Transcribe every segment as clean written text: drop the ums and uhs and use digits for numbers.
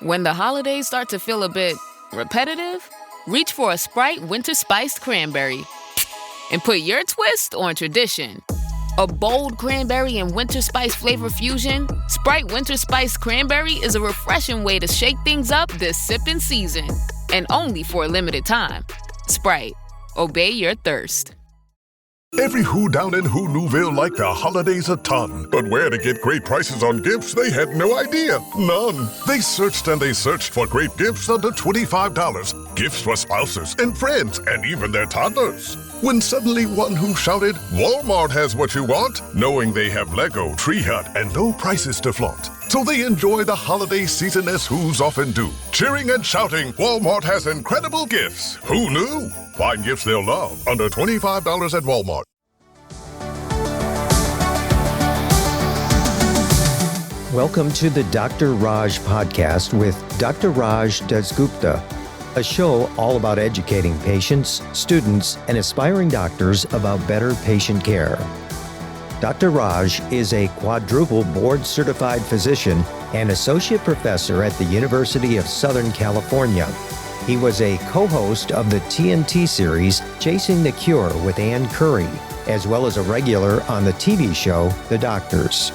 When the holidays start to feel a bit repetitive, reach for a Sprite Winter Spiced Cranberry and put your twist on tradition. A bold cranberry and winter spice flavor fusion, Sprite Winter Spiced Cranberry is a refreshing way to shake things up this sipping season. And only for a limited time. Sprite, obey your thirst. Every who down in Who Newville liked the holidays a ton. But where to get great prices on gifts, they had no idea. None. They searched and they searched for great gifts under $25. Gifts for spouses and friends and even their toddlers. When suddenly one who shouted, Walmart has what you want, knowing they have Lego, Tree Hut, and low prices to flaunt. So they enjoy the holiday season as who's often do. Cheering and shouting, Walmart has incredible gifts. Who knew? Find gifts they'll love under $25 at Walmart. Welcome to the Dr. Raj podcast with Dr. Raj Dasgupta, a show all about educating patients, students, and aspiring doctors about better patient care. Dr. Raj is a quadruple board-certified physician and associate professor at the University of Southern California. He was a co-host of the TNT series Chasing the Cure with Ann Curry, as well as a regular on the TV show The Doctors.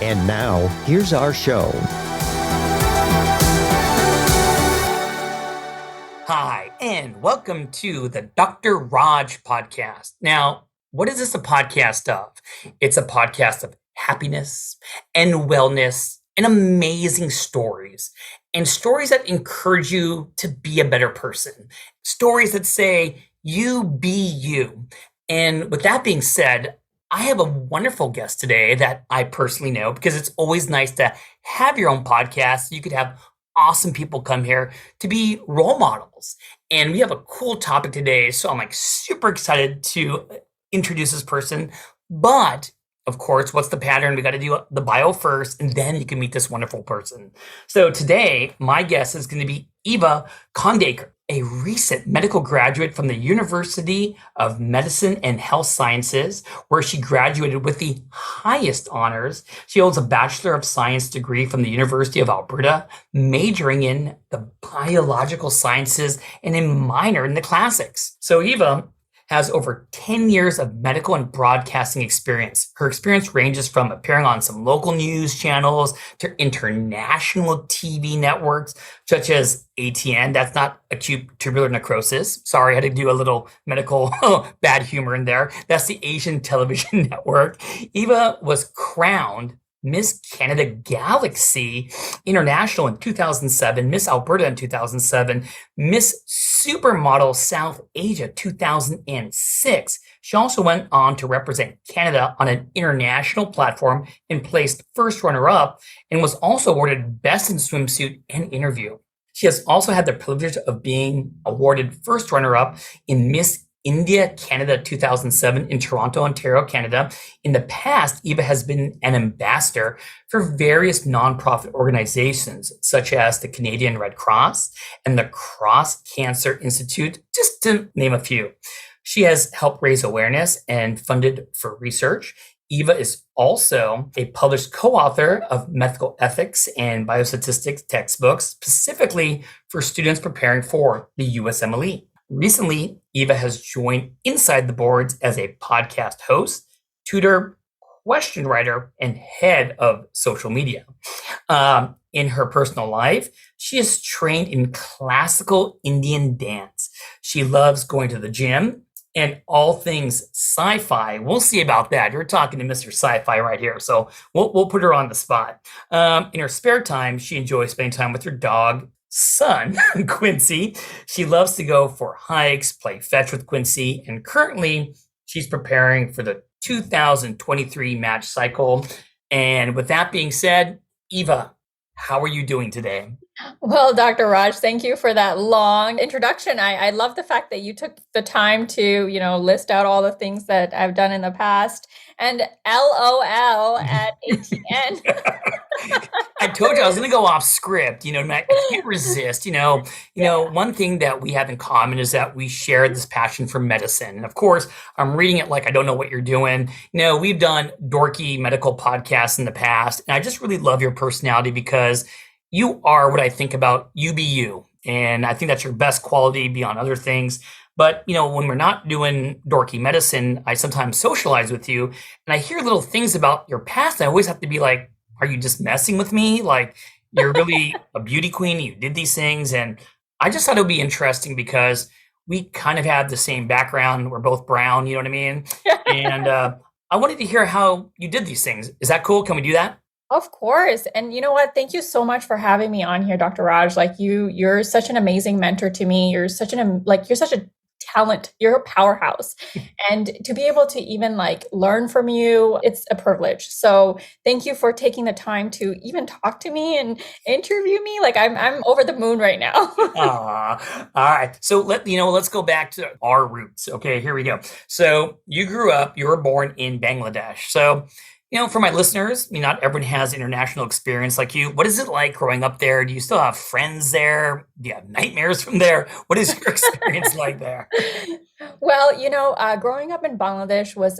And now, here's our show. Hi, and welcome to the Dr. Raj podcast. Now, what is this a podcast of? It's a podcast of happiness and wellness and amazing stories, and stories that encourage you to be a better person. Stories that say, you be you. And with that being said, I have a wonderful guest today that I personally know, because it's always nice to have your own podcast. You could have awesome people come here to be role models. And we have a cool topic today. So I'm super excited to introduce this person. But of course, what's the pattern? We got to do the bio first, and then you can meet this wonderful person. So today, my guest is going to be Eva Khondaker, a recent medical graduate from the University of Medicine and Health Sciences, where she graduated with the highest honors. She holds a Bachelor of Science degree from the University of Alberta, majoring in the biological sciences and a minor in the classics. So Eva has over 10 years of medical and broadcasting experience. Her experience ranges from appearing on some local news channels to international TV networks, such as ATN. That's not acute tubular necrosis. Sorry, I had to do a little medical bad humor in there. That's the Asian television network. Eva was crowned Miss Canada Galaxy International in 2007, Miss Alberta in 2007, Miss Supermodel South Asia 2006. She also went on to represent Canada on an international platform and placed first runner-up, and was also awarded Best in Swimsuit and Interview. She has also had the privilege of being awarded first runner-up in Miss India Canada 2007 in Toronto, Ontario, Canada. In the past, Eva has been an ambassador for various nonprofit organizations, such as the Canadian Red Cross and the Cross Cancer Institute, just to name a few. She has helped raise awareness and funded for research. Eva is also a published co-author of medical ethics and biostatistics textbooks, specifically for students preparing for the USMLE. Recently, Eva has joined Inside the Boards as a podcast host, tutor, question writer, and head of social media. In her personal life, she is trained in classical Indian dance. She loves going to the gym and all things sci-fi. We'll see about that. You're talking to Mr. Sci-Fi right here, so we'll put her on the spot. In her spare time, she enjoys spending time with her dog, son, Quincy. She loves to go for hikes, play fetch with Quincy, and currently she's preparing for the 2023 match cycle. And with that being said, Eva, how are you doing today? Well, Dr. Raj, thank you for that long introduction. I love the fact that you took the time to, list out all the things that I've done in the past. And LOL at ATN. I told you I was going to go off script. I can't resist. One thing that we have in common is that we share this passion for medicine. And of course, I'm reading it like I don't know what you're doing. We've done dorky medical podcasts in the past, and I just really love your personality because you are what I think about you be you. And I think that's your best quality beyond other things. But, when we're not doing dorky medicine, I sometimes socialize with you and I hear little things about your past. I always have to be like, are you just messing with me? Like, you're really a beauty queen. You did these things. And I just thought it would be interesting because we kind of have the same background. We're both brown, you know what I mean? And I wanted to hear how you did these things. Is that cool? Can we do that? Of course. And you know what? Thank you so much for having me on here, Dr. Raj. Like you're such an amazing mentor to me. You're such a talent. You're a powerhouse. And to be able to even learn from you, it's a privilege. So thank you for taking the time to even talk to me and interview me. Like I'm over the moon right now. Aw. All right. So let's go back to our roots. Okay, here we go. So you were born in Bangladesh. So for my listeners, not everyone has international experience like you. What is it like growing up there? Do you still have friends there? Do you have nightmares from there? What is your experience like there? Well, growing up in Bangladesh was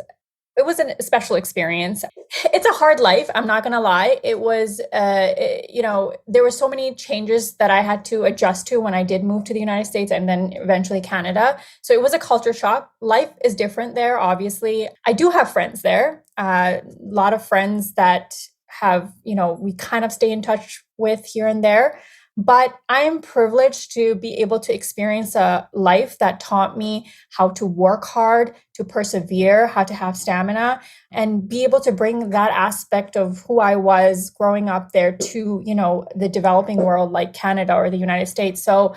a special experience. It's a hard life. I'm not going to lie. It was, there were so many changes that I had to adjust to when I did move to the United States and then eventually Canada. So it was a culture shock. Life is different there, obviously. I do have friends there. A lot of friends that have, we kind of stay in touch with here and there. But I'm privileged to be able to experience a life that taught me how to work hard, to persevere, how to have stamina, and be able to bring that aspect of who I was growing up there to, the developing world like Canada or the United States. So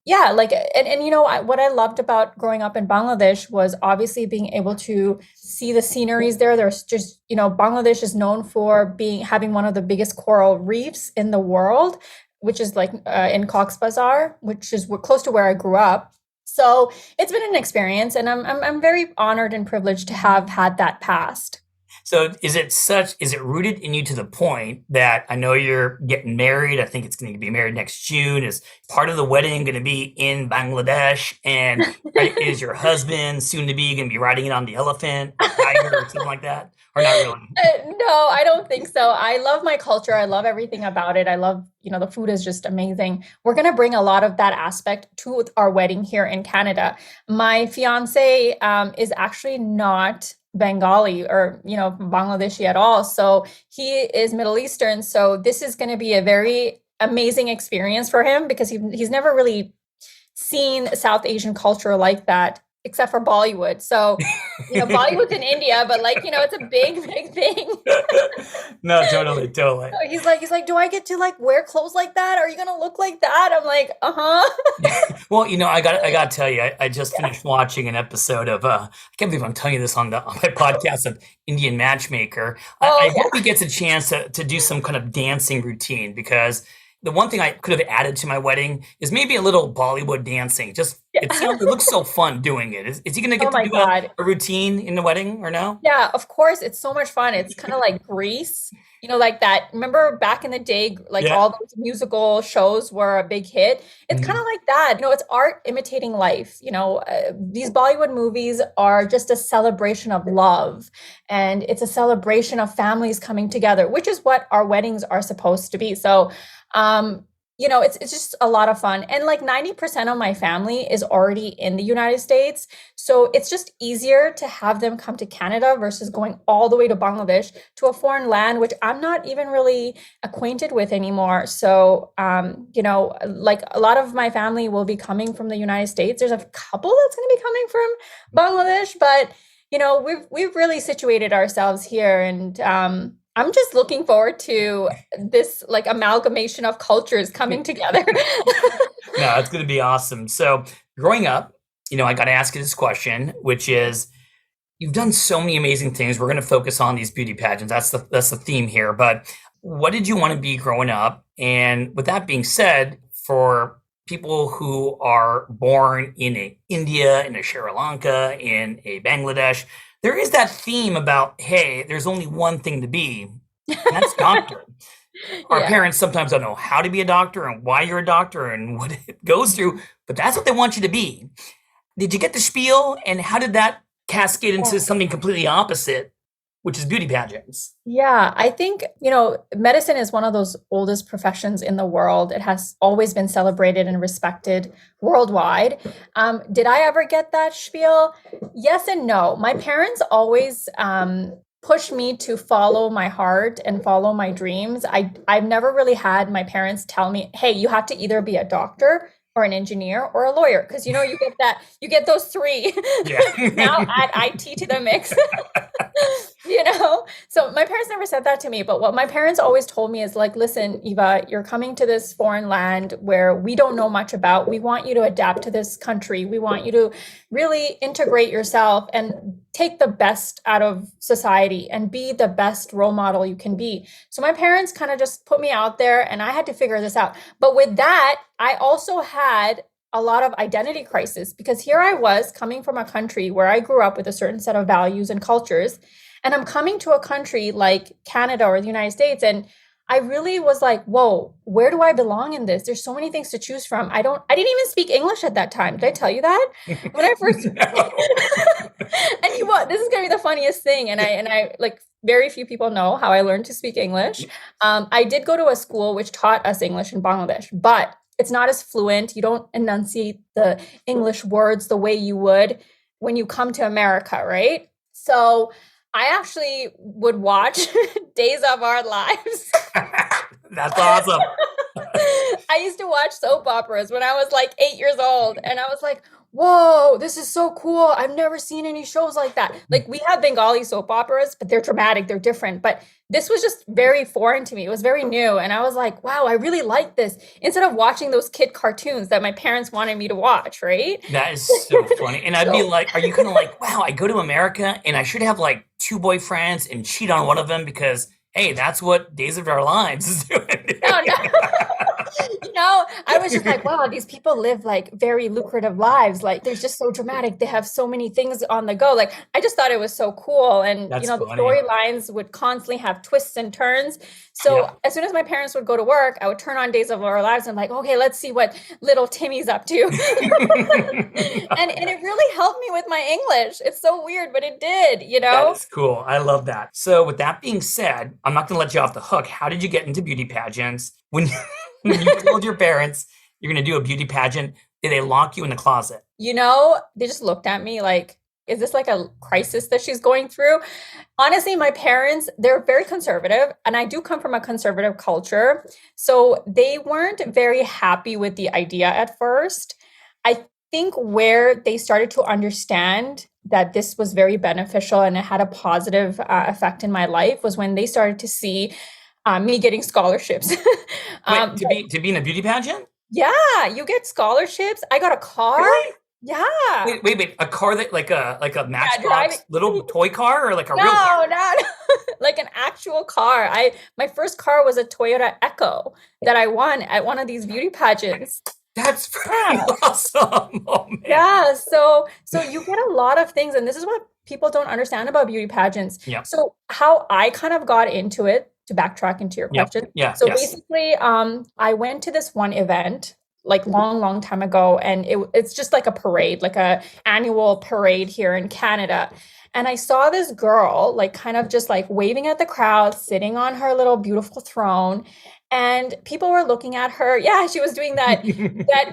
yeah, what I loved about growing up in Bangladesh was obviously being able to see the sceneries there. There's just, Bangladesh is known for having one of the biggest coral reefs in the world, which is in Cox's Bazar, which is close to where I grew up. So it's been an experience, and I'm very honored and privileged to have had that past. So is it rooted in you to the point that I know you're getting married? I think it's going to be married next June. Is part of the wedding going to be in Bangladesh? And is your husband soon to be going to be riding it on the elephant, or tiger, or something like that? Or not really? No, I don't think so. I love my culture. I love everything about it. I love, the food is just amazing. We're going to bring a lot of that aspect to our wedding here in Canada. My fiance is actually not Bengali or, Bangladeshi at all. So he is Middle Eastern. So this is going to be a very amazing experience for him because he's never really seen South Asian culture like that, except for Bollywood. So, Bollywood's in India, but it's a big, big thing. No, totally. So he's like, do I get to wear clothes like that? Are you going to look like that? I'm like, uh-huh. Well, I got to tell you, I just finished watching an episode of, I can't believe I'm telling you this on my podcast of Indian Matchmaker. I hope he gets a chance to do some kind of dancing routine because the one thing I could have added to my wedding is maybe a little Bollywood dancing. It looks so fun doing it. Is he going to get to do a routine in the wedding or no? Yeah, of course. It's so much fun. It's kind of like Grease, like that. Remember back in the day, all those musical shows were a big hit. It's kind of like that. It's art imitating life. These Bollywood movies are just a celebration of love. And it's a celebration of families coming together, which is what our weddings are supposed to be. So, it's just a lot of fun. And 90% of my family is already in the United States. So it's just easier to have them come to Canada versus going all the way to Bangladesh to a foreign land, which I'm not even really acquainted with anymore. So, a lot of my family will be coming from the United States. There's a couple that's going to be coming from Bangladesh, but, we've really situated ourselves here and, I'm just looking forward to this amalgamation of cultures coming together. No, it's going to be awesome. So growing up, I got to ask you this question, which is, you've done so many amazing things. We're going to focus on these beauty pageants. That's the theme here. But what did you want to be growing up? And with that being said, for people who are born in India, in a Sri Lanka, in a Bangladesh, there is that theme about, hey, there's only one thing to be, and that's doctor. Our parents sometimes don't know how to be a doctor and why you're a doctor and what it goes through, but that's what they want you to be. Did you get the spiel, and how did that cascade into something completely opposite which is beauty pageants. Yeah, I think, medicine is one of those oldest professions in the world. It has always been celebrated and respected worldwide. Did I ever get that spiel? Yes and no. My parents always pushed me to follow my heart and follow my dreams. I've never really had my parents tell me, hey, you have to either be a doctor or an engineer or a lawyer. Because, you get those three. Yeah. Now add IT to the mix. So my parents never said that to me, but what my parents always told me is like, listen, Eva, you're coming to this foreign land where we don't know much about. We want you to adapt to this country. We want you to really integrate yourself and take the best out of society and be the best role model you can be. So my parents kind of just put me out there and I had to figure this out. But with that, I also had a lot of identity crisis because here I was coming from a country where I grew up with a certain set of values and cultures. And I'm coming to a country like Canada or the United States. And I really was like, whoa, where do I belong in this? There's so many things to choose from. I didn't even speak English at that time. Did I tell you that? When I first, and this is going to be the funniest thing. And I like very few people know how I learned to speak English. I did go to a school which taught us English in Bangladesh, but it's not as fluent. You don't enunciate the English words the way you would when you come to America, right? So I actually would watch Days of Our Lives. That's awesome. I used to watch soap operas when I was like 8 years old. And I was like, whoa, this is so cool. I've never seen any shows like that. Like we have Bengali soap operas, but they're dramatic. They're different. But this was just very foreign to me. It was very new. And I was like, wow, I really like this. Instead of watching those kid cartoons that my parents wanted me to watch, right? That is so funny. And I'd be like, are you kind of like, wow, I go to America and I should have like 2 boyfriends and cheat on one of them because, hey, that's what Days of Our Lives is doing. No. I was just like, wow, these people live like very lucrative lives. Like they're just so dramatic. They have so many things on the go. Like I just thought it was so cool. And That's the funny. storylines would constantly have twists and turns. So as soon as my parents would go to work, I would turn on Days of Our Lives and like, okay, let's see what little Timmy's up to. and it really helped me with my English. It's so weird, but it did, That is cool. I love that. So with that being said, I'm not going to let you off the hook. How did you get into beauty pageants? When you told your parents you're going to do a beauty pageant, did they lock you in the closet? They just looked at me like, is this like a crisis that she's going through? Honestly, my parents, they're very conservative, and I do come from a conservative culture. So they weren't very happy with the idea at first. I think where they started to understand that this was very beneficial and it had a positive effect in my life was when they started to see me getting scholarships. Wait, to be in a beauty pageant? Yeah, you get scholarships. I got a car. Really? Yeah. Wait. A car that like a Matchbox little toy car or like a real car? No. Like an actual car. My first car was a Toyota Echo that I won at one of these beauty pageants. That's pretty awesome. Oh, man. Yeah. So you get a lot of things, and this is what people don't understand about beauty pageants. Yeah. So how I kind of got into it, to backtrack into your question. Yeah. So basically, I went to this one event like long time ago, and it's just like a parade, like a annual parade here in Canada. And I saw this girl like kind of just like waving at the crowd, sitting on her little beautiful throne. And people were looking at her. Yeah, she was doing that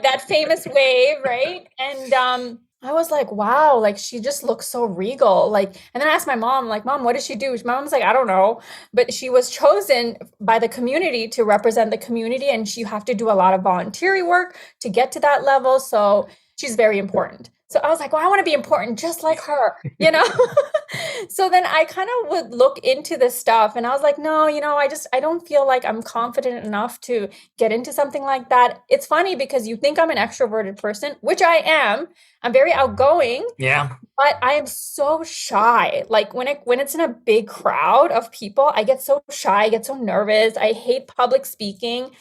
that famous wave, right? And I was like, wow, like she just looks so regal. Like, and then I asked my mom, like, Mom, what does she do? My mom's like, I don't know. But she was chosen by the community to represent the community. And you have to do a lot of voluntary work to get to that level. So she's very important. So I was like, well, I want to be important just like her, So then I kind of would look into this stuff and I was like, no, I don't feel like I'm confident enough to get into something like that. It's funny because you think I'm an extroverted person, which I am. I'm very outgoing. Yeah. But I am so shy. Like when it's in a big crowd of people, I get so shy, I get so nervous. I hate public speaking.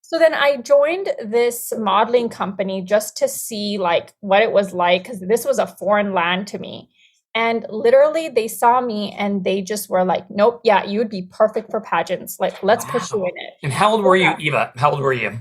So then I joined this modeling company just to see like what it was like, because this was a foreign land to me. And literally they saw me and they just were like, nope, yeah, you would be perfect for pageants. Like, let's put you in it. And how old were you, Eva? How old were you?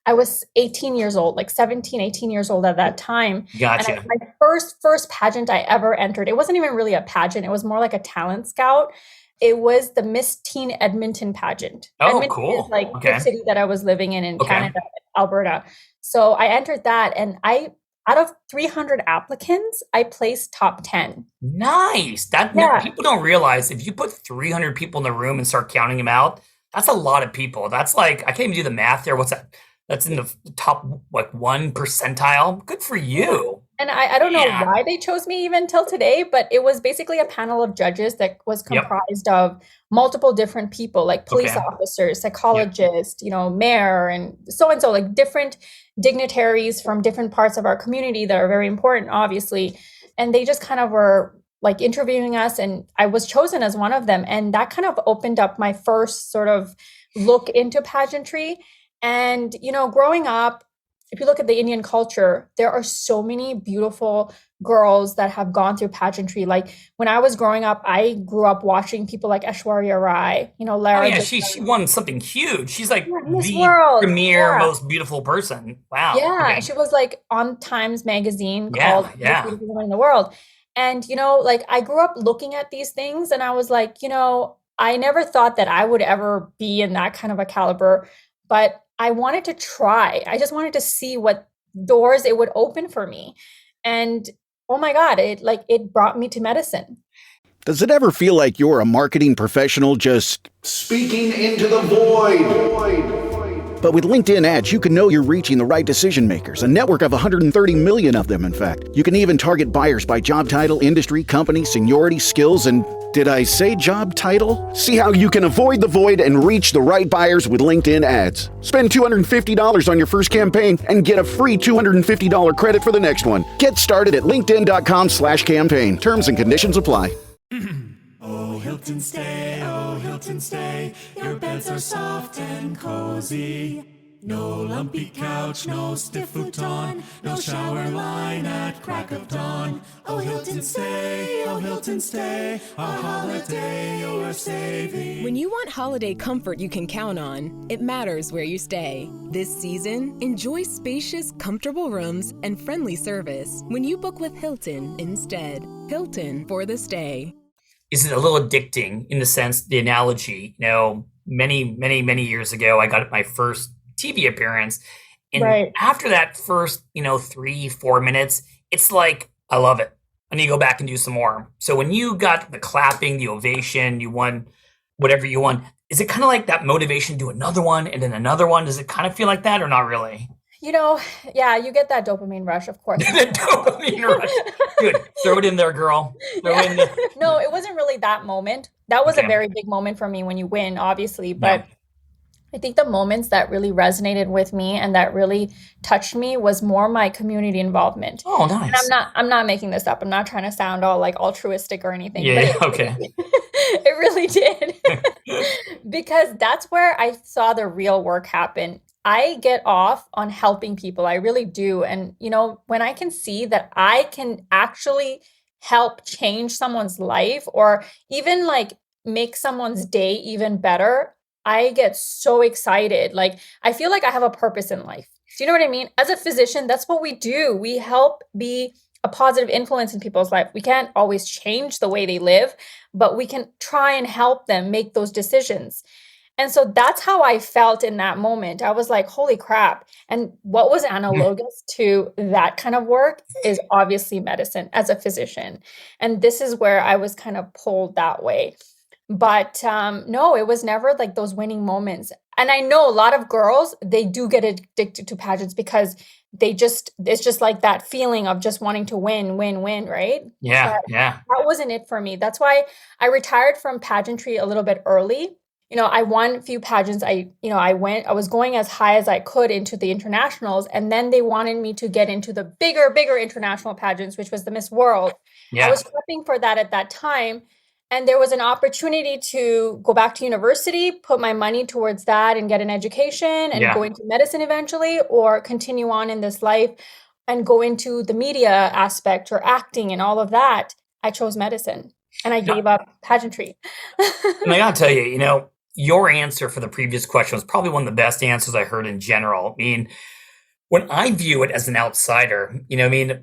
I was 18 years old, like 17, 18 years old at that time. Gotcha. And my first pageant I ever entered, it wasn't even really a pageant. It was more like a talent scout. It was the Miss Teen Edmonton pageant. Oh, Edmonton cool. is like Okay. the city that I was living in Canada, Alberta. So I entered that, and out of 300 applicants, I placed top 10. Nice. People don't realize if you put 300 people in the room and start counting them out, that's a lot of people. That's like, I can't even do the math there. What's that? That's in the top, like 1 percentile. Good for you. And I don't know why they chose me even till today, but it was basically a panel of judges that was comprised of multiple different people, like police officers, psychologists, mayor, and so, like different dignitaries from different parts of our community that are very important, obviously. And they just kind of were like interviewing us, and I was chosen as one of them. And that kind of opened up my first sort of look into pageantry. And, growing up, if you look at the Indian culture, there are so many beautiful girls that have gone through pageantry. Like when I was growing up, I grew up watching people like Aishwarya Rai, Lara. Oh yeah, she won something huge. She's like Miss the World. premier, most beautiful person. Wow. Yeah, Okay. she was like on Times Magazine called the beautiful woman in the world. And, like I grew up looking at these things and I was like, I never thought that I would ever be in that kind of a caliber, but I wanted to try. I just wanted to see what doors it would open for me. And oh my God, it brought me to medicine. Does it ever feel like you're a marketing professional just speaking into the void? But with LinkedIn ads, you can know you're reaching the right decision makers, a network of 130 million of them, in fact. You can even target buyers by job title, industry, company, seniority, skills, and did I say job title? See how you can avoid the void and reach the right buyers with LinkedIn ads. Spend $250 on your first campaign and get a free $250 credit for the next one. Get started at linkedin.com/campaign. Terms and conditions apply. Oh, Hilton stay, your beds are soft and cozy. No lumpy couch, no stiff futon, no shower line at crack of dawn. Oh, Hilton stay, a holiday you're saving. When you want holiday comfort you can count on, it matters where you stay. This season, enjoy spacious, comfortable rooms and friendly service when you book with Hilton instead. Hilton for the stay. Is it a little addicting in the sense, the analogy, many years ago, I got my first TV appearance. And after that first, 3-4 minutes, it's like, I love it. I need to go back and do some more. So when you got the clapping, the ovation, you won whatever you won, is it kind of like that motivation to do another one and then another one? Does it kind of feel like that or not really? You get that dopamine rush, of course. The dopamine rush. Good. Throw it in there, girl. Throw it in there. No, it wasn't really that moment. That was a very big moment for me when you win, obviously. But I think the moments that really resonated with me and that really touched me was more my community involvement. Oh, nice. And I'm not making this up. I'm not trying to sound all like altruistic or anything. Yeah, but okay. It really did. Because that's where I saw the real work happen. I get off on helping people. I really do. And, when I can see that I can actually help change someone's life or even like make someone's day even better, I get so excited. Like, I feel like I have a purpose in life. Do you know what I mean? As a physician, that's what we do. We help be a positive influence in people's life. We can't always change the way they live, but we can try and help them make those decisions. And so that's how I felt in that moment. I was like, holy crap. And what was analogous to that kind of work is obviously medicine as a physician. And this is where I was kind of pulled that way. But no, it was never like those winning moments. And I know a lot of girls, they do get addicted to pageants because it's just like that feeling of just wanting to win, right? Yeah, but that wasn't it for me. That's why I retired from pageantry a little bit early. I won a few pageants. I was going as high as I could into the internationals. And then they wanted me to get into the bigger international pageants, which was the Miss World. Yeah. I was prepping for that at that time. And there was an opportunity to go back to university, put my money towards that and get an education and go into medicine eventually, or continue on in this life and go into the media aspect or acting and all of that. I chose medicine and I gave up pageantry. And I gotta tell you, your answer for the previous question was probably one of the best answers I heard in general. I mean, when I view it as an outsider,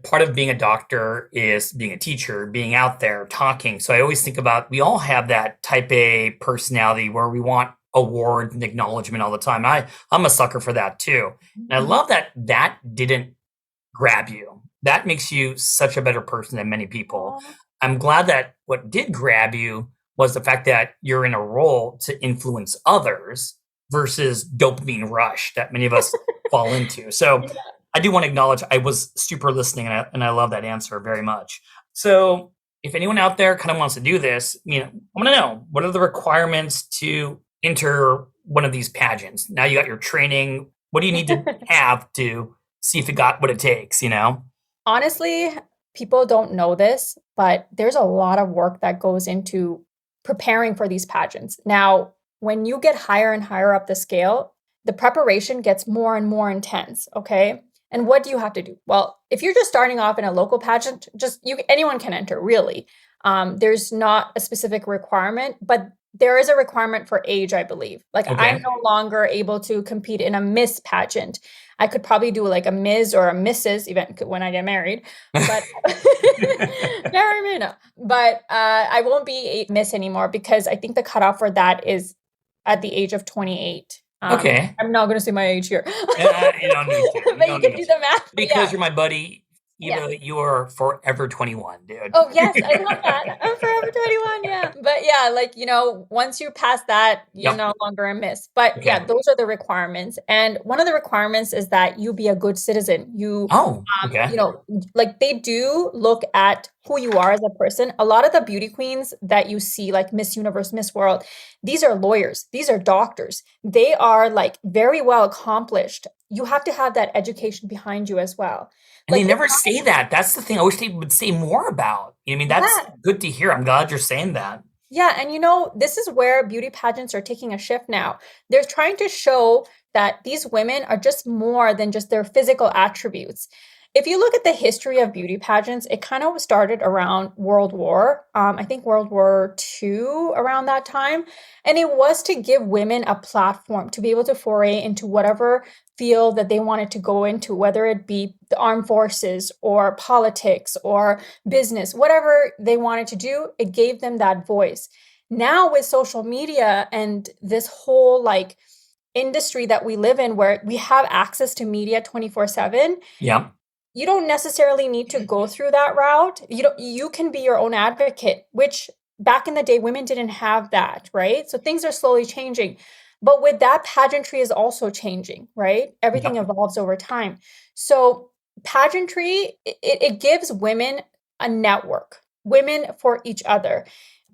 part of being a doctor is being a teacher, being out there talking. So I always think about, we all have that type A personality where we want awards and acknowledgement all the time. I'm a sucker for that too. And I love that didn't grab you. That makes you such a better person than many people. I'm glad that what did grab you was the fact that you're in a role to influence others versus dopamine rush that many of us fall into. So I do want to acknowledge I was super listening, and I love that answer very much. So if anyone out there kind of wants to do this, I want to know, what are the requirements to enter one of these pageants? Now you got your training. What do you need to have to see if it got what it takes, Honestly, people don't know this, but there's a lot of work that goes into preparing for these pageants. Now, when you get higher and higher up the scale, the preparation gets more and more intense, okay? And what do you have to do? Well, if you're just starting off in a local pageant, anyone can enter, really. There's not a specific requirement, but there is a requirement for age, I believe. Like, okay. I'm no longer able to compete in a Miss pageant. I could probably do like a Ms. or a Mrs. event when I get married, but marry me, no. But I won't be a Miss anymore because I think the cutoff for that is at the age of 28. Okay. I'm not going to say my age here. You don't need to. But you can do the math. Because you're my buddy. You're forever 21, dude. Oh, yes. I love that. I'm forever 21. Yeah. But once you pass that, you're no longer a Miss. But those are the requirements. And one of the requirements is that you be a good citizen. They do look at who you are as a person. A lot of the beauty queens that you see, like Miss Universe, Miss World, these are lawyers. These are doctors. They are like very well accomplished. You have to have that education behind you as well. And they never say that. That's the thing I wish they would say more about. That's good to hear. I'm glad you're saying that. Yeah. And this is where beauty pageants are taking a shift now. They're trying to show that these women are just more than just their physical attributes. If you look at the history of beauty pageants, it kind of started around World War. I think World War II around that time. And it was to give women a platform to be able to foray into whatever field that they wanted to go into, whether it be the armed forces or politics or business, whatever they wanted to do, it gave them that voice. Now with social media and this whole industry that we live in where we have access to media 24/7. Yeah. You don't necessarily need to go through that route. You can be your own advocate, which back in the day, women didn't have that, right? So things are slowly changing. But with that, pageantry is also changing, right? Everything evolves over time. So pageantry, it gives women a network, women for each other,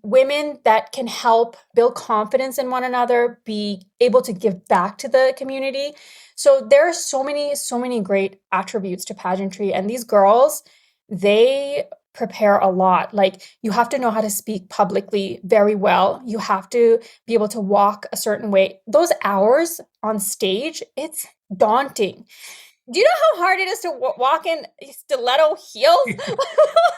women that can help build confidence in one another, be able to give back to the community. So there are so many great attributes to pageantry. And these girls, they prepare a lot. Like, you have to know how to speak publicly very well. You have to be able to walk a certain way. Those hours on stage, it's daunting. Do you know how hard it is to walk in stiletto heels?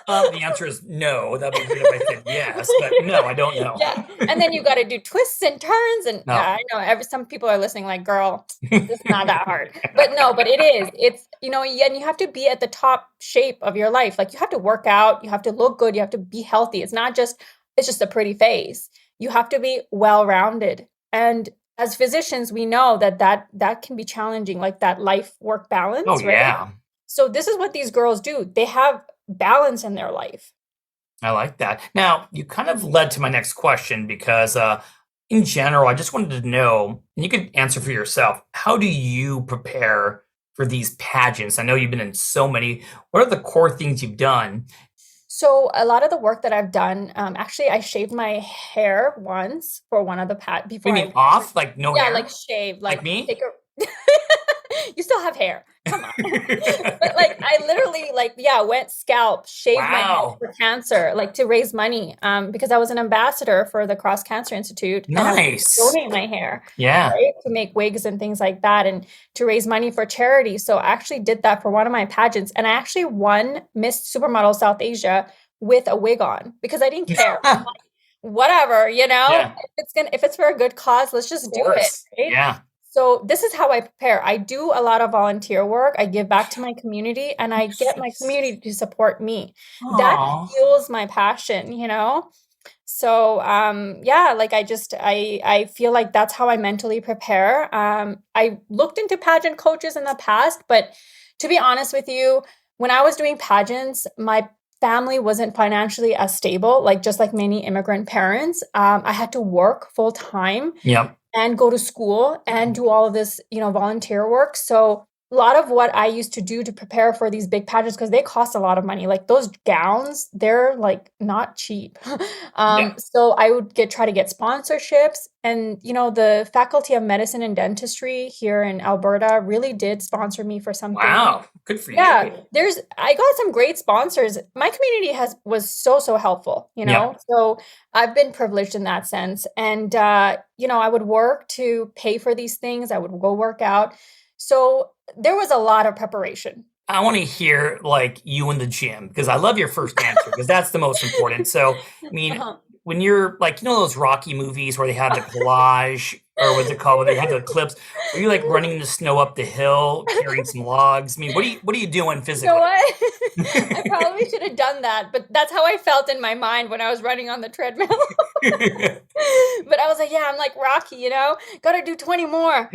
The answer is no. That'd be good if I said yes, but no, I don't know. Yeah, and then you got to do twists and turns, and I know some people are listening like, "Girl, it's not that hard." But it is. It's and you have to be at the top shape of your life. Like, you have to work out, you have to look good, you have to be healthy. It's just a pretty face. You have to be well-rounded. And as physicians, we know that can be challenging, like that life-work balance. Oh, right? yeah. So this is what these girls do. They have balance in their life. I like that. Now, you kind of led to my next question because in general, I just wanted to know, and you could answer for yourself, how do you prepare for these pageants? I know you've been in so many. What are the core things you've done? So a lot of the work that I've done, actually, I shaved my hair once for one of the before. You mean off? Like no hair? Yeah, like shaved. Like me? You still have hair. Come on. But I literally went scalp, shaved my head for cancer, to raise money, because I was an ambassador for the Cross Cancer Institute. Nice. And I donate my hair. Yeah. Right, to make wigs and things like that and to raise money for charity. So I actually did that for one of my pageants, and I actually won Miss Supermodel South Asia with a wig on because I didn't care. whatever, Yeah. if it's for a good cause, let's just Of do it. course. Right? Yeah. So this is how I prepare. I do a lot of volunteer work. I give back to my community and I get my community to support me. That Aw. fuels my passion, So yeah, like I feel like that's how I mentally prepare. I looked into pageant coaches in the past, but to be honest with you, when I was doing pageants, my family wasn't financially as stable, like just like many immigrant parents. I had to work full time Yep. and go to school and do all of this, volunteer work. So a lot of what I used to do to prepare for these big pageants, because they cost a lot of money, like those gowns, they're like not cheap. Yeah. So I would try to get sponsorships. And, the Faculty of Medicine and Dentistry here in Alberta really did sponsor me for something. Wow. Good for Yeah, you. I got some great sponsors. My community was so helpful, Yeah. So I've been privileged in that sense. And I would work to pay for these things. I would go work out. So there was a lot of preparation. I want to hear like you in the gym because I love your first answer because that's the most important. So, I mean, Uh-huh. when you're like, those Rocky movies where they have the collage or what's it called, where they have the clips, are you like running in the snow up the hill, carrying some logs? I mean, what are you doing You physically? know what? I probably should have done that, but that's how I felt in my mind when I was running on the treadmill. But I was like, yeah, I'm like Rocky, gotta do 20 more.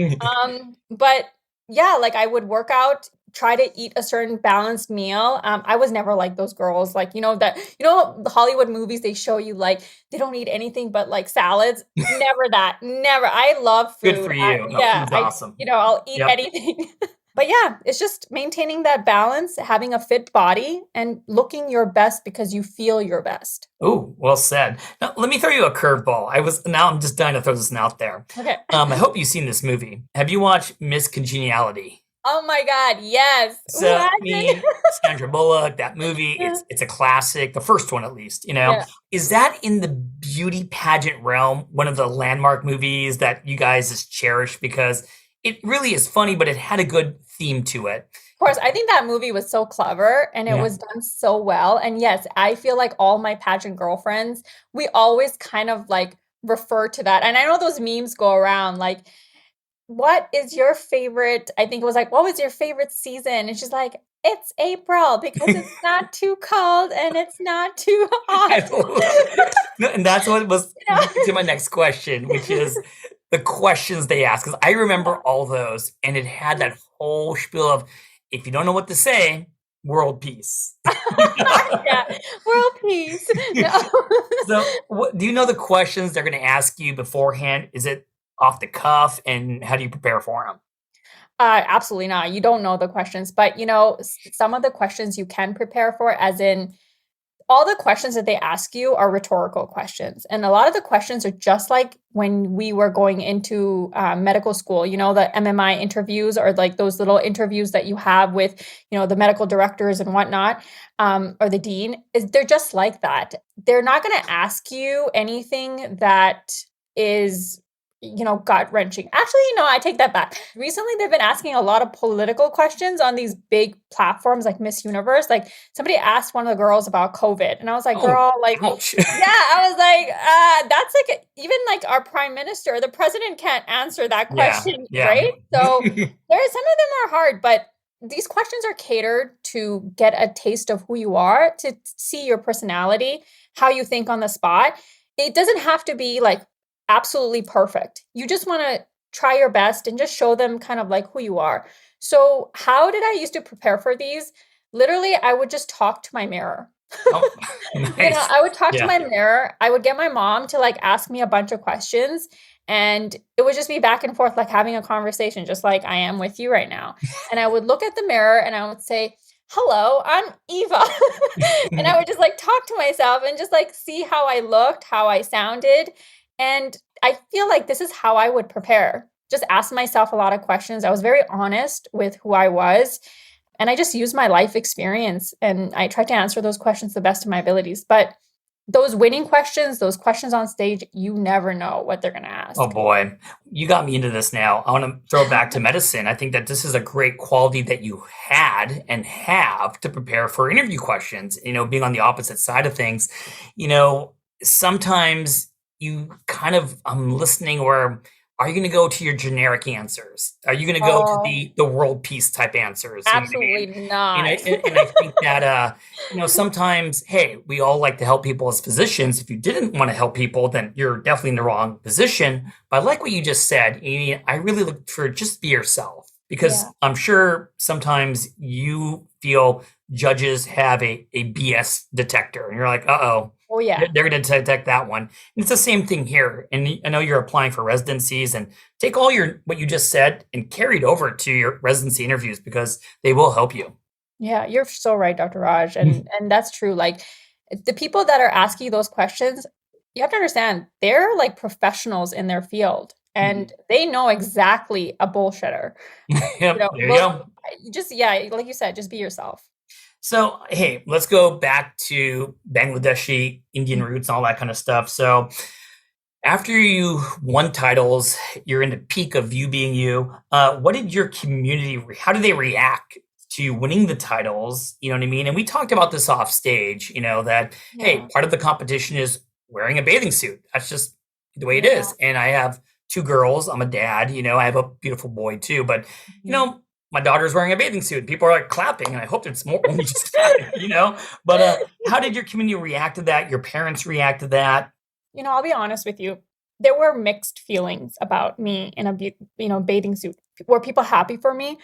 But yeah, like I would work out, try to eat a certain balanced meal. I was never like those girls, like, the Hollywood movies, they show you like, they don't eat anything but like salads. Never that, never. I love food. Good for you. No, Yeah, food's awesome. I'll eat Yep. anything. But yeah, it's just maintaining that balance, having a fit body and looking your best because you feel your best. Oh, well said. Now, let me throw you a curveball. I'm just dying to throw this one out there. Okay. I hope you've seen this movie. Have you watched Miss Congeniality? Oh my God, yes. So, I mean, Sandra Bullock, that movie, it's a classic, the first one at least, Yeah. Is that in the beauty pageant realm, one of the landmark movies that you guys just cherish because it really is funny, but it had a good theme to it? Of course, I think that movie was so clever and it Yeah. was done so well. And yes, I feel like all my pageant girlfriends, we always kind of like refer to that. And I know those memes go around like, what is your favorite? I think it was like, what was your favorite season? And she's like, it's April because it's not too cold and it's not too hot. No, and that's what was to my next question, which is the questions they ask. Because I remember all those, and it had that whole spiel of, if you don't know what to say, world peace. Yeah, world peace. No. So, do you know the questions they're going to ask you beforehand? Is it off the cuff, and how do you prepare for them? Absolutely not. You don't know the questions, but some of the questions you can prepare for, as in all the questions that they ask you are rhetorical questions. And a lot of the questions are just like when we were going into medical school, the MMI interviews or like those little interviews that you have with, the medical directors and whatnot, or the dean. They're just like that. They're not going to ask you anything that is gut wrenching. Actually, I take that back. Recently, they've been asking a lot of political questions on these big platforms like Miss Universe. Like somebody asked one of the girls about COVID, and I was like, "Girl, like, ouch. yeah." I was like, "That's like even like our prime minister, the president can't answer that question, Yeah. right?" So some of them are hard, but these questions are catered to get a taste of who you are, to see your personality, how you think on the spot. It doesn't have to be like absolutely perfect. You just want to try your best and just show them kind of like who you are. So how did I used to prepare for these? Literally, I would just talk to my mirror. Oh, nice. I would talk to Yeah. my mirror. I would get my mom to like ask me a bunch of questions, and it would just be back and forth, like having a conversation, just like I am with you right now. And I would look at the mirror and I would say, "Hello, I'm Eva." And I would just like talk to myself and just like see how I looked, how I sounded. And I feel like this is how I would prepare. Just ask myself a lot of questions. I was very honest with who I was. And I just used my life experience and I tried to answer those questions the best of my abilities. But those winning questions, those questions on stage, you never know what they're going to ask. Oh boy, you got me into this now. I want to throw it back to medicine. I think that this is a great quality that you had and have to prepare for interview questions, being on the opposite side of things. sometimes you kind of, I'm listening where, are you going to go to your generic answers? Are you going to go to Oh, the world peace type answers? You know what I mean? absolutely not. And I think that, sometimes, hey, we all like to help people as physicians. If you didn't want to help people, then you're definitely in the wrong position. But I like what you just said, Amy. I really look for just be yourself, because Yeah. I'm sure sometimes you feel judges have a BS detector and you're like, uh-oh, Oh, yeah. they're going to detect that one. And it's the same thing here. And I know you're applying for residencies, and take all what you just said and carry it over to your residency interviews, because they will help you. Yeah, you're so right, Dr. Raj. And that's true. Like the people that are asking you those questions, you have to understand they're like professionals in their field and they know exactly a bullshitter. Yep, there you Well, go. just yeah, like you said, just be yourself. So, hey, let's go back to Bangladeshi, Indian roots, and all that kind of stuff. So, after you won titles, you're in the peak of you being you. What did your community, how did they react to winning the titles? You know what I mean? And we talked about this off stage, that, hey, Yeah. part of the competition is wearing a bathing suit. That's just the way it Yeah. is. And I have two girls. I'm a dad, I have a beautiful boy too. But, Mhm. my daughter's wearing a bathing suit. People are like clapping, and I hope it's more only just clapping. But how did your community react to that? Your parents react to that? I'll be honest with you. There were mixed feelings about me in a bathing suit. Were people happy for me?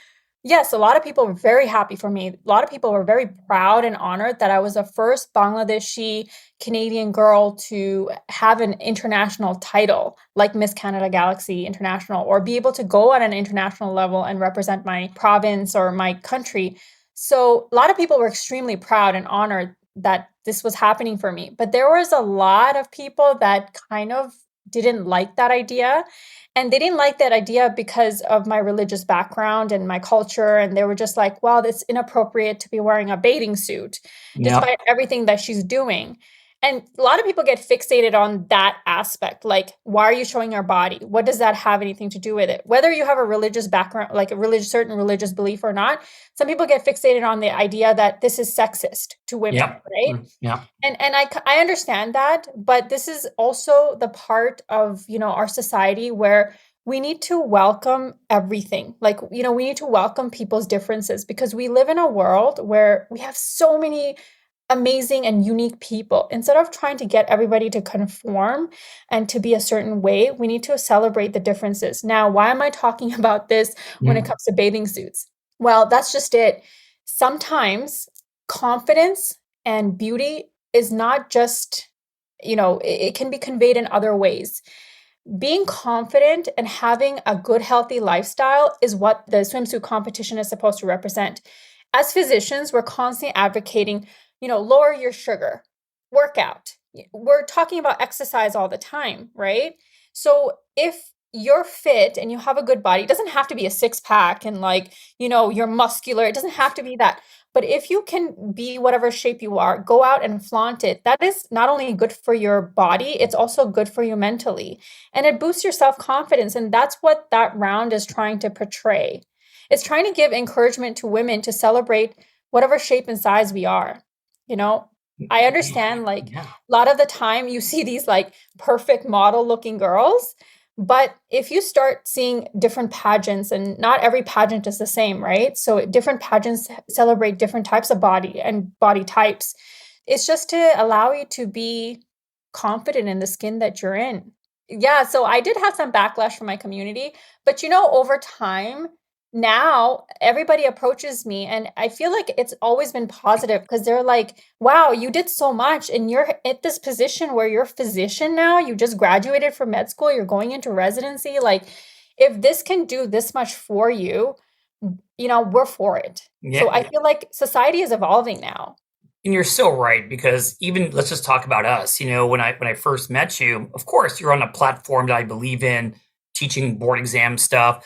Yes, a lot of people were very happy for me. A lot of people were very proud and honored that I was the first Bangladeshi Canadian girl to have an international title like Miss Canada Galaxy International, or be able to go at an international level and represent my province or my country. So a lot of people were extremely proud and honored that this was happening for me. But there was a lot of people that kind of didn't like that idea. And they didn't like that idea because of my religious background and my culture. And they were just like, well, it's inappropriate to be wearing a bathing suit, Yeah. despite everything that she's doing. And a lot of people get fixated on that aspect. Like, why are you showing your body? What does that have anything to do with it? Whether you have a religious background, like certain religious belief or not, some people get fixated on the idea that this is sexist to women, Yep. right? Yeah. And I understand that, but this is also the part of, our society where we need to welcome everything. Like, we need to welcome people's differences, because we live in a world where we have so many amazing and unique people. Instead of trying to get everybody to conform and to be a certain way, we need to celebrate the differences. Now, why am I talking about this when it Mm. comes to bathing suits? Well, that's just it. Sometimes confidence and beauty is not just, it can be conveyed in other ways. Being confident and having a good, healthy lifestyle is what the swimsuit competition is supposed to represent. As physicians, we're constantly advocating, lower your sugar, work out. We're talking about exercise all the time, right? So if you're fit and you have a good body, it doesn't have to be a six pack and you're muscular. It doesn't have to be that. But if you can be whatever shape you are, go out and flaunt it. That is not only good for your body, it's also good for you mentally. And it boosts your self-confidence. And that's what that round is trying to portray. It's trying to give encouragement to women to celebrate whatever shape and size we are. I understand, like, Yeah. a lot of the time you see these like perfect model looking girls, but if you start seeing different pageants, and not every pageant is the same, right? So different pageants celebrate different types of body and body types. It's just to allow you to be confident in the skin that you're in. Yeah, so I did have some backlash from my community, but over time, now everybody approaches me and I feel like it's always been positive, because they're like, wow, you did so much and you're at this position where you're a physician now. You just graduated from med school, you're going into residency. Like, if this can do this much for you, we're for it. So I Yeah. feel like society is evolving now. And you're so right, because even let's just talk about us. When I first met you, of course, you're on a platform that I believe in, teaching board exam stuff.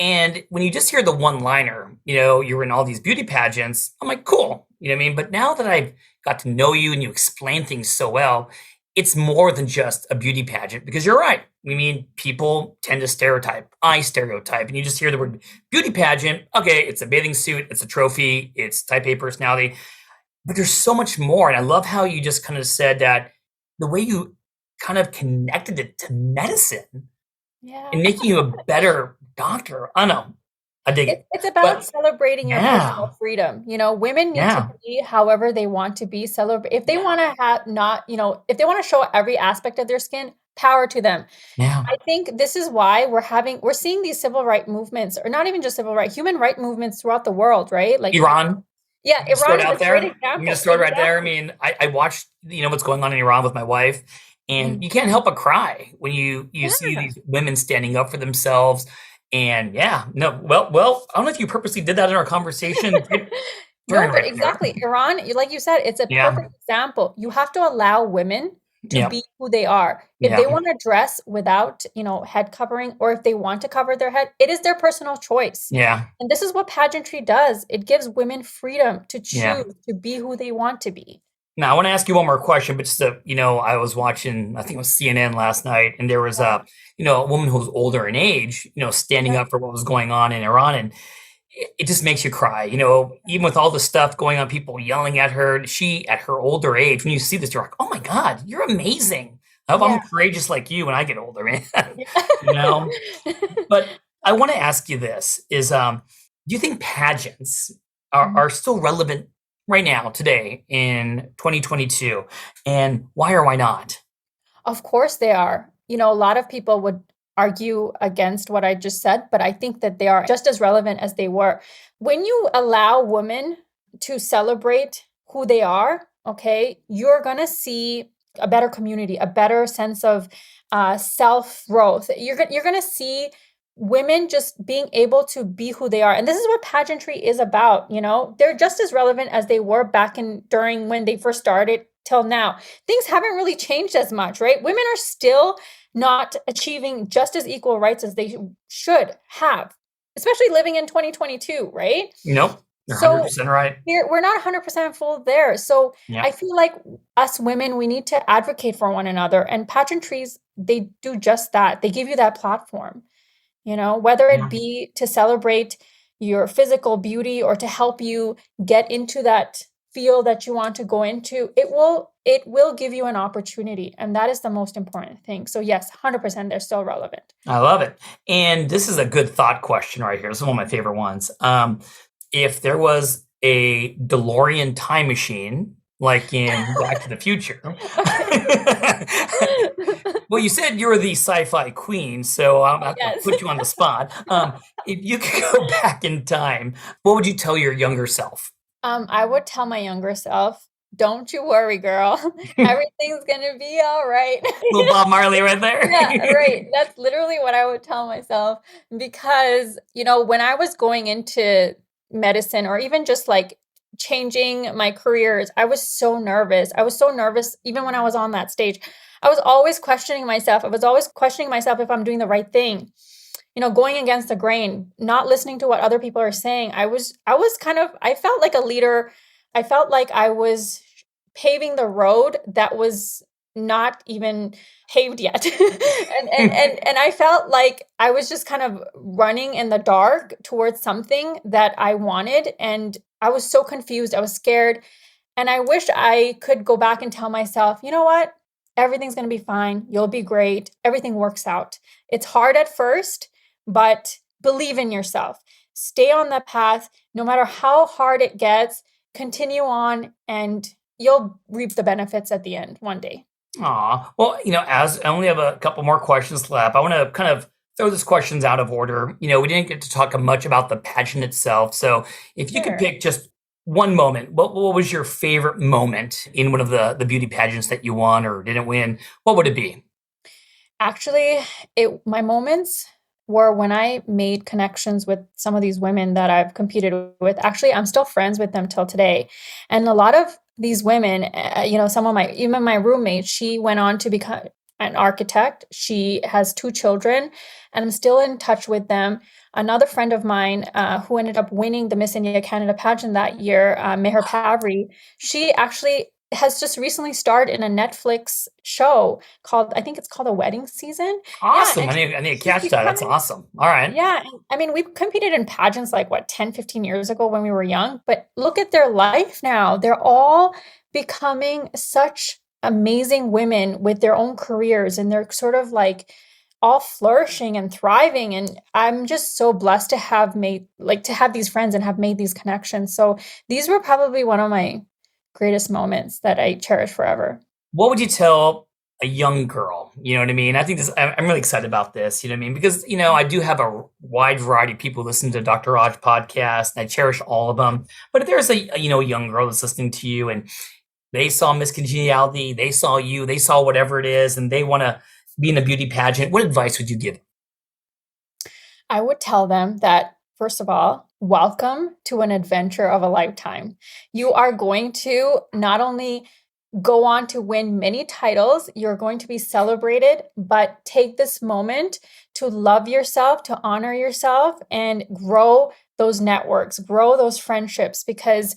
And when you just hear the one liner, you're in all these beauty pageants, I'm like, cool. You know what I mean? But now that I've got to know you and you explain things so well, it's more than just a beauty pageant, because you're right. I mean, people tend to stereotype. I stereotype. And you just hear the word beauty pageant. Okay, it's a bathing suit, it's a trophy, it's type A personality. But there's so much more. And I love how you just kind of said that the way you kind of connected it to medicine Yeah. and making you a better doctor. I know. I dig it. It's about celebrating your personal freedom. Women need to be however they want to be. Celebrate if they want to have not, if they want to show every aspect of their skin, power to them. Yeah. I think this is why we're seeing these civil rights movements, or not even just civil rights, human rights movements throughout the world, right? Like Iran. Yeah, Iran is a great example. I'm going to start right there. I mean, I watched, what's going on in Iran with my wife, and you can't help but cry when you see these women standing up for themselves. And I don't know if you purposely did that in our conversation. No, but exactly. Iran, like you said, it's a perfect example. You have to allow women to be who they are. If they want to dress without, head covering, or if they want to cover their head, it is their personal choice. Yeah. And this is what pageantry does. It gives women freedom to choose to be who they want to be. Now, I want to ask you one more question, but just I was watching, I think it was CNN last night, and there was a woman who was older in age, standing up for what was going on in Iran, and it just makes you cry. Even with all the stuff going on, people yelling at her, she, at her older age, when you see this, you're like, oh my God, you're amazing. I hope I'm courageous like you when I get older, man. But I want to ask you this, is do you think pageants are still relevant right now, today, in 2022, and why or why not? Of course they are. A lot of people would argue against what I just said, but I think that they are just as relevant as they were. When you allow women to celebrate who they are, okay, you're going to see a better community, a better sense of self-growth. You're going to see women just being able to be who they are. And this is what pageantry is about. They're just as relevant as they were during when they first started till now. Things haven't really changed as much, right? Women are still not achieving just as equal rights as they should have, especially living in 2022, right? Nope. You're 100% right. We're not 100% full there. So I feel like us women, we need to advocate for one another. And pageantries, they do just that. They give you that platform. Whether it be to celebrate your physical beauty or to help you get into that field that you want to go into, it will give you an opportunity. And that is the most important thing. So yes, 100%, they're still relevant. I love it. And this is a good thought question right here. This is one of my favorite ones. If there was a DeLorean time machine, like in Back to the Future. Well, you said you were the sci-fi queen, so I'm not going to put you on the spot. If you could go back in time, what would you tell your younger self? I would tell my younger self, don't you worry, girl. Everything's going to be all right. Little Bob Marley right there. Yeah, right. That's literally what I would tell myself. Because, when I was going into medicine, or even just like changing my careers, I was so nervous. Even when I was on that stage. I was always questioning myself. If I'm doing the right thing, going against the grain, not listening to what other people are saying. I felt like a leader. I felt like I was paving the road that was not even paved yet. and I felt like I was just kind of running in the dark towards something that I wanted. And I was so confused. I was scared. And I wish I could go back and tell myself, you know what? Everything's going to be fine. You'll be great. Everything works out. It's hard at first, but believe in yourself. Stay on the path. No matter how hard it gets, continue on, and you'll reap the benefits at the end one day. Aw. Well, as I only have a couple more questions left, I want to kind of throw these questions out of order. We didn't get to talk much about the pageant itself. So if you could pick just one moment, what was your favorite moment in one of the beauty pageants that you won or didn't win? What would it be? Actually, my moments were when I made connections with some of these women that I've competed with. Actually, I'm still friends with them till today. And a lot of these women, even my roommate, she went on to become an architect. She has 2 children, and I'm still in touch with them. Another friend of mine who ended up winning the Miss India Canada pageant that year, Meher Pavri, she actually has just recently starred in a Netflix show called, I think it's called A Wedding Season. Awesome. Yeah, I need to catch that. That's awesome. All right. Yeah. I mean, we competed in pageants like 10, 15 years ago when we were young, but look at their life now. They're all becoming such amazing women with their own careers, and they're sort of like all flourishing and thriving. And I'm just so blessed to have these friends and have made these connections. So these were probably one of my greatest moments that I cherish forever. What would you tell a young girl? You know what I mean? I think I'm really excited about this, you know what I mean? Because, I do have a wide variety of people listen to Dr. Raj podcast, and I cherish all of them. But if there's a young girl that's listening to you and they saw Miss Congeniality, they saw you, they saw whatever it is, and they want to be in a beauty pageant, what advice would you give? I would tell them that, first of all, welcome to an adventure of a lifetime. You are going to not only go on to win many titles, you're going to be celebrated, but take this moment to love yourself, to honor yourself, and grow those networks, grow those friendships, because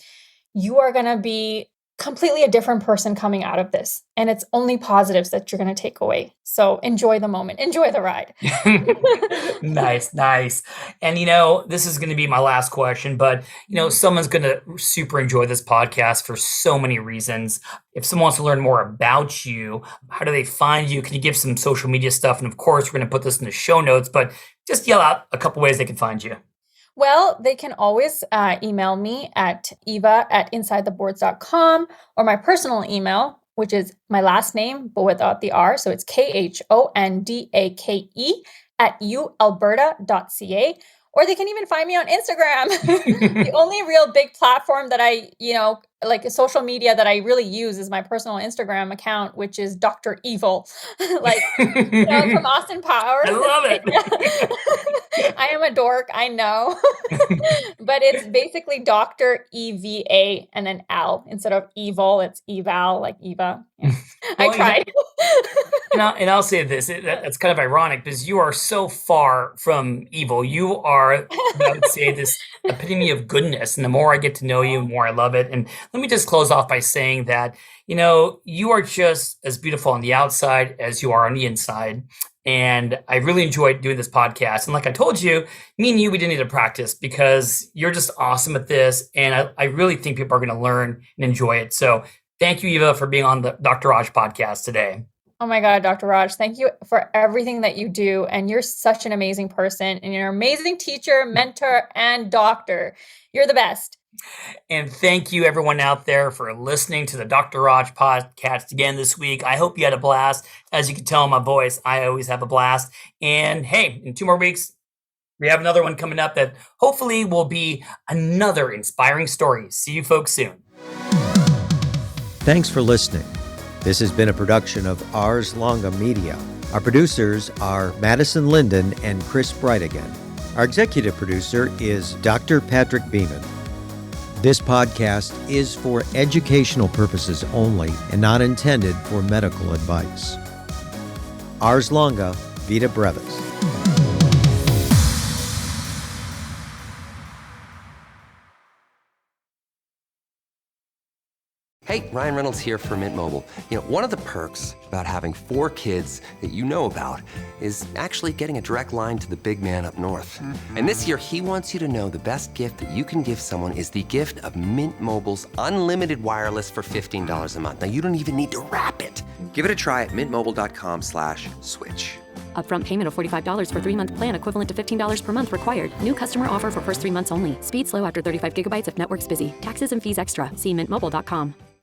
you are going to be completely a different person coming out of this. And it's only positives that you're going to take away. So enjoy the moment, enjoy the ride. Nice. And, this is going to be my last question, but, someone's going to super enjoy this podcast for so many reasons. If someone wants to learn more about you, how do they find you? Can you give some social media stuff? And of course, we're going to put this in the show notes, but just yell out a couple ways they can find you. Well, they can always email me at eva@insidetheboards.com, or my personal email, which is my last name, but without the R. So it's KHONDAKE@ualberta.ca. Or they can even find me on Instagram. The only real big platform that I, like social media that I really use is my personal Instagram account, which is Dr. Evil, from Austin Powers. I love it. I am a dork, I know. But it's basically Dr. EVA and then Al. Instead of evil, it's eval, like Eva. Yeah. I tried. And I'll say this, it's kind of ironic because you are so far from evil. You are, I would say, this epitome of goodness. And the more I get to know you, the more I love it. And let me just close off by saying that, you are just as beautiful on the outside as you are on the inside. And I really enjoyed doing this podcast. And like I told you, me and you, we didn't need to practice because you're just awesome at this. And I really think people are going to learn and enjoy it. So thank you, Eva, for being on the Dr. Raj podcast today. Oh my God, Dr. Raj, thank you for everything that you do. And you're such an amazing person, and you're an amazing teacher, mentor, and doctor. You're the best. And thank you, everyone out there, for listening to the Dr. Raj podcast again this week. I hope you had a blast. As you can tell in my voice, I always have a blast. And hey, in 2 more weeks, we have another one coming up that hopefully will be another inspiring story. See you folks soon. Thanks for listening. This has been a production of Ars Longa Media. Our producers are Madison Linden and Chris Brightigan. Our executive producer is Dr. Patrick Beeman. This podcast is for educational purposes only and not intended for medical advice. Ars Longa, Vita Brevis. Hey, Ryan Reynolds here for Mint Mobile. One of the perks about having 4 kids that you know about is actually getting a direct line to the big man up north. Mm-hmm. And this year, he wants you to know the best gift that you can give someone is the gift of Mint Mobile's unlimited wireless for $15 a month. Now, you don't even need to wrap it. Give it a try at mintmobile.com/switch. Upfront payment of $45 for 3-month plan equivalent to $15 per month required. New customer offer for first 3 months only. Speed slow after 35 gigabytes if network's busy. Taxes and fees extra. See mintmobile.com.